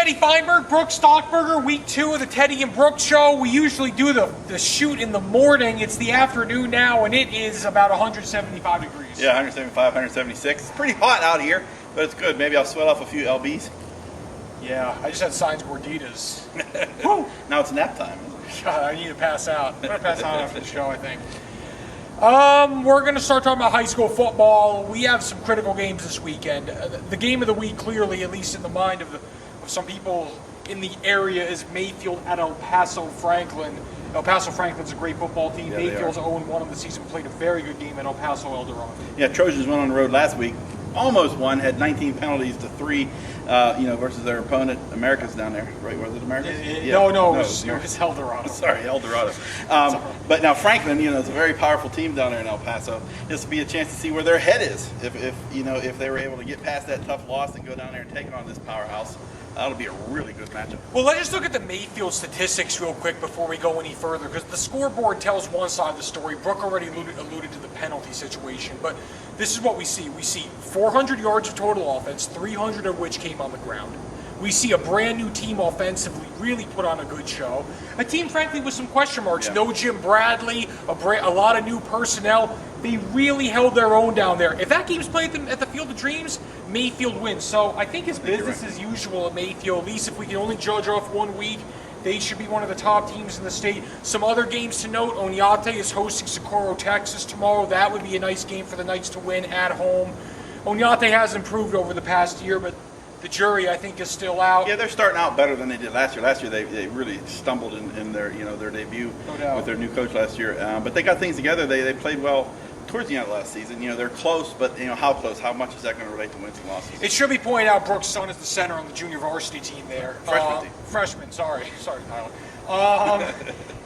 Teddy Feinberg, Brook Stockburger, week 2 of the Teddy and Brook show. We usually do the shoot in the morning. It's the afternoon now, and it is about 175 degrees. Yeah, 175, 176. It's pretty hot out here, but it's good. Maybe I'll sweat off a few LBs. Yeah, I just had Signs Gorditas. Woo! Now it's nap time. God, I need to pass out. I'm going to pass out after the show, I think. We're going to start talking about high school football. We have some critical games this weekend. The game of the week, clearly, at least in the mind of some people in the area, is Mayfield at El Paso Franklin. El Paso Franklin's a great football team. Yeah, Mayfield's 0-1 on the season, played a very good game at El Paso El Dorado. Yeah, Trojans went on the road last week. Almost won, had 19 penalties to 3, versus their opponent, Americas down there. Right, was it Americas? No, it was El Dorado. Sorry, El Dorado. But now Franklin, is a very powerful team down there in El Paso. This will be a chance to see where their head is. If they were able to get past that tough loss and go down there and take on this powerhouse, that'll be a really good matchup. Well, let's just look at the Mayfield statistics real quick before we go any further, because the scoreboard tells one side of the story. Brook already alluded to the penalty situation, but this is what we see. We see 400 yards of total offense, 300 of which came on the ground. We see a brand new team offensively really put on a good show. A team, frankly, with some question marks. Yeah. No Jim Bradley, a lot of new personnel. They really held their own down there. If that game's played at the Field of Dreams, Mayfield wins. So I think it's business as usual at Mayfield. At least if we can only judge off 1 week, they should be one of the top teams in the state. Some other games to note: Oñate is hosting Socorro, Texas tomorrow. That would be a nice game for the Knights to win at home. Oñate has improved over the past year, but the jury, I think, is still out. Yeah, they're starting out better than they did last year. Last year, they really stumbled in their their debut with their new coach last year. But they got things together. They played well towards the end of last season. They're close, but how close? How much is that going to relate to wins and losses? It should be pointed out, Brook's son is the center on the junior varsity team there. Freshman. Sorry, Tyler.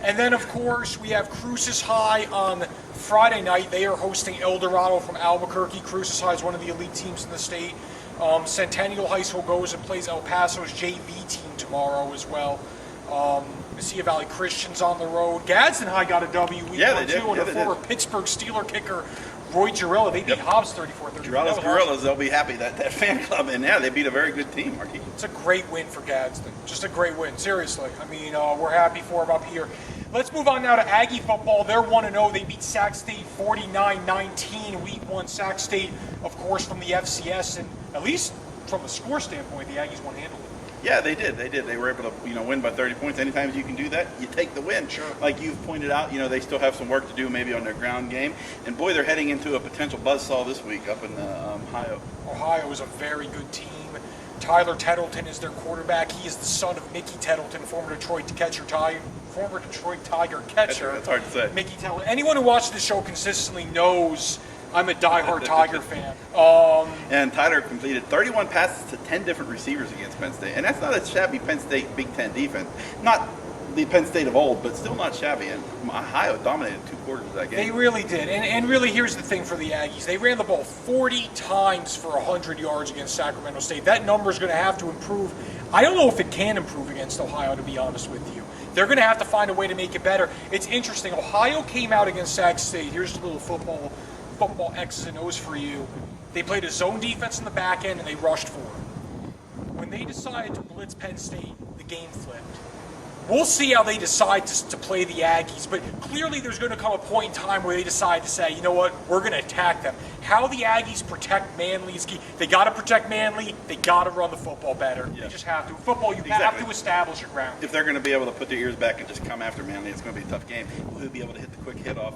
And then, of course, we have Cruces High on Friday night. They are hosting El Dorado from Albuquerque. Cruces High is one of the elite teams in the state. Centennial High School goes and plays El Paso's JV team tomorrow as well. Mesilla Valley Christian's on the road. Gadsden High got a W week 1 too, and a former Pittsburgh Steeler kicker, Roy Girella. They beat Hobbs 34-34. Girella's Gorillas, they'll be happy that fan club, and they beat a very good team, Marquis. It's a great win for Gadsden. Just a great win, seriously. I mean, we're happy for them up here. Let's move on now to Aggie football. They're 1-0. They beat Sac State 49-19. Week 1, Sac State, of course, from the FCS, and at least from the score standpoint, the Aggies won handily. Yeah, they did. They were able to, win by 30 points. Anytime you can do that, you take the win. Sure. Like you've pointed out, they still have some work to do maybe on their ground game. And boy, they're heading into a potential buzzsaw this week up in Ohio. Ohio is a very good team. Tyler Tettleton is their quarterback. He is the son of Mickey Tettleton, former Detroit Tiger catcher. That's hard to say. Mickey Tettleton. Anyone who watches the show consistently knows I'm a diehard Tiger fan. And Tyler completed 31 passes to 10 different receivers against Penn State. And that's not a shabby Penn State Big Ten defense. Not the Penn State of old, but still not shabby. And Ohio dominated 2 quarters of that game. They really did. And really, here's the thing for the Aggies. They ran the ball 40 times for 100 yards against Sacramento State. That number is going to have to improve. I don't know if it can improve against Ohio, to be honest with you. They're going to have to find a way to make it better. It's interesting. Ohio came out against Sac State. Here's a little football X's and O's for you. They played a zone defense in the back end, and they rushed forward. When they decided to blitz Penn State, the game flipped. We'll see how they decide to play the Aggies, but clearly there's going to come a point in time where they decide to say, you know what, we're going to attack them. How the Aggies protect Manly is key. They got to protect Manly. They got to run the football better. Yeah. They just have to. Football, you have to establish your ground. If they're going to be able to put their ears back and just come after Manly, it's going to be a tough game. We'll be able to hit the quick hit off,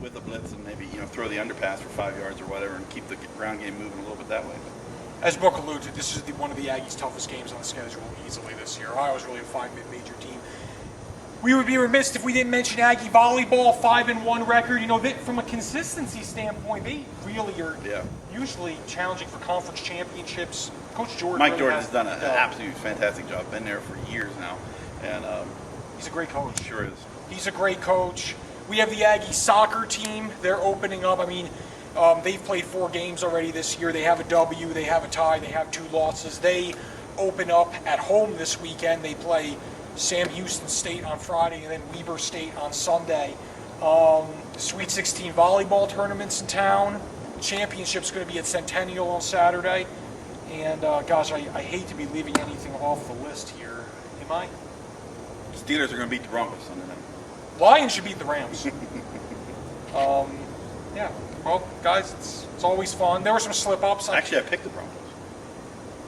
with the blitz and maybe, throw the underpass for 5 yards or whatever and keep the ground game moving a little bit that way. As Brook alluded to, this is one of the Aggies' toughest games on the schedule easily this year. Ohio's really a 5 major team. We would be remiss if we didn't mention Aggie volleyball, 5-1 record. From a consistency standpoint, they really are usually challenging for conference championships. Coach Jordan. Mike Jordan has done an absolute fantastic job. Been there for years now, and he's a great coach. Sure is. He's a great coach. We have the Aggie soccer team. They're opening up. I mean, they've played 4 games already this year. They have a W, they have a tie, they have 2 losses. They open up at home this weekend. They play Sam Houston State on Friday and then Weber State on Sunday. Sweet 16 volleyball tournaments in town. Championship's going to be at Centennial on Saturday. And gosh, I hate to be leaving anything off the list here. Am I? Steelers are going to beat the Broncos Sunday night. Lions should beat the Rams. Yeah. Well, guys, it's always fun. There were some slip-ups. Actually, I picked the Broncos.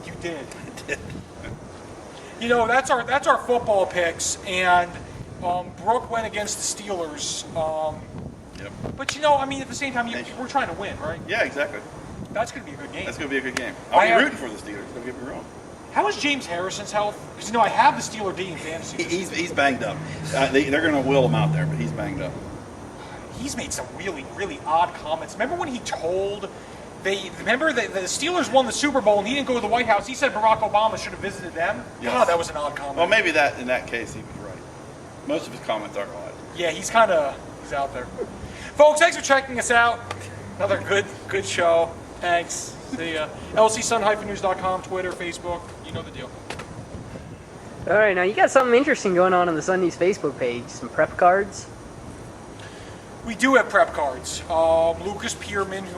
You did. I did. You know, that's our football picks, and Brook went against the Steelers. Yep. But you know, I mean, at the same time, we're trying to win, right? Yeah, exactly. That's going to be a good game. That's going to be a good game. I'll be rooting for the Steelers. Don't get me wrong. How is James Harrison's health? Because you know, I have the Steeler D in fantasy. He's banged up. They're going to will him out there, but he's banged up. He's made some really, really odd comments. Remember when he told remember the Steelers won the Super Bowl and he didn't go to the White House? He said Barack Obama should have visited them. Yes. God, that was an odd comment. Well, maybe in that case he was right. Most of his comments are odd. Yeah, he's out there. Folks, thanks for checking us out. Another good show. Thanks. See ya. lcsun-news.com, Twitter, Facebook. You know the deal. All right, now you got something interesting going on the Sun News Facebook page. Some prep cards. We do have prep cards. Lucas Pierman, he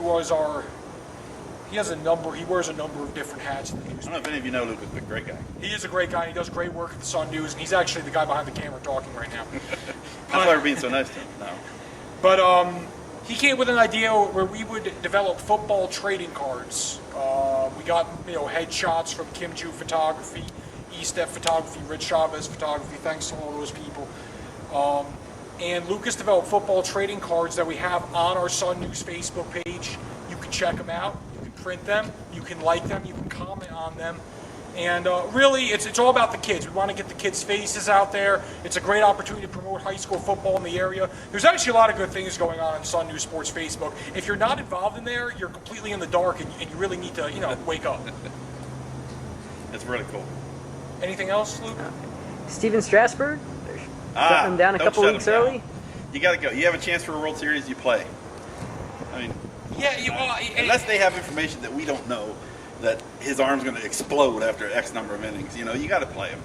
wears a number of different hats in the news. I don't know if any of you know Lucas, but great guy. He is a great guy. He does great work at the Sun News, and he's actually the guy behind the camera talking right now. I thought you were being so nice to him. No. But he came with an idea where we would develop football trading cards. We got headshots from Kim Ju Photography, E-Step Photography, Rich Chavez Photography. Thanks to all those people. And Lucas developed football trading cards that we have on our Sun News Facebook page. You can check them out. You can print them. You can like them. You can comment on them. And really, it's all about the kids. We want to get the kids' faces out there. It's a great opportunity to promote high school football in the area. There's actually a lot of good things going on Sun News Sports Facebook. If you're not involved in there, you're completely in the dark, and you really need to, wake up. It's really cool. Anything else, Luke? Steven Strasburg. Shutting him down a couple weeks early. You got to go. You have a chance for a World Series, you play. I mean, yeah. Unless they have information that we don't know, that his arm's going to explode after X number of innings, you got to play him.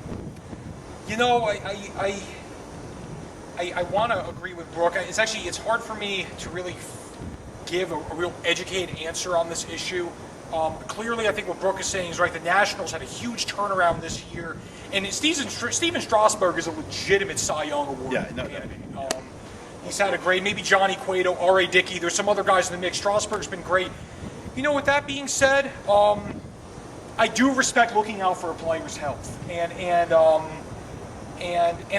I want to agree with Brook. It's hard for me to really give a real educated answer on this issue. Clearly, I think what Brook is saying is right. The Nationals had a huge turnaround this year, and Steven Strasburg is a legitimate Cy Young Award candidate. He's had a great, maybe Johnny Cueto, R.A. Dickey. There's some other guys in the mix. Strasburg's been great. With that being said, I do respect looking out for a player's health, and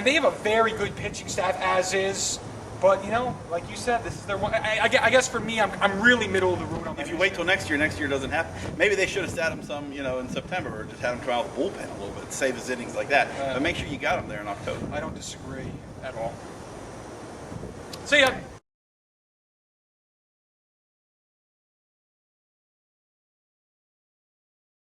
they have a very good pitching staff as is. But like you said, this is their one. I guess for me, I'm really middle of the road on that. If you wait till next year doesn't happen. Maybe they should have sat him some, in September, or just had him come out of the bullpen a little bit, save his innings like that. But make sure you got him there in October. I don't disagree at all. See ya.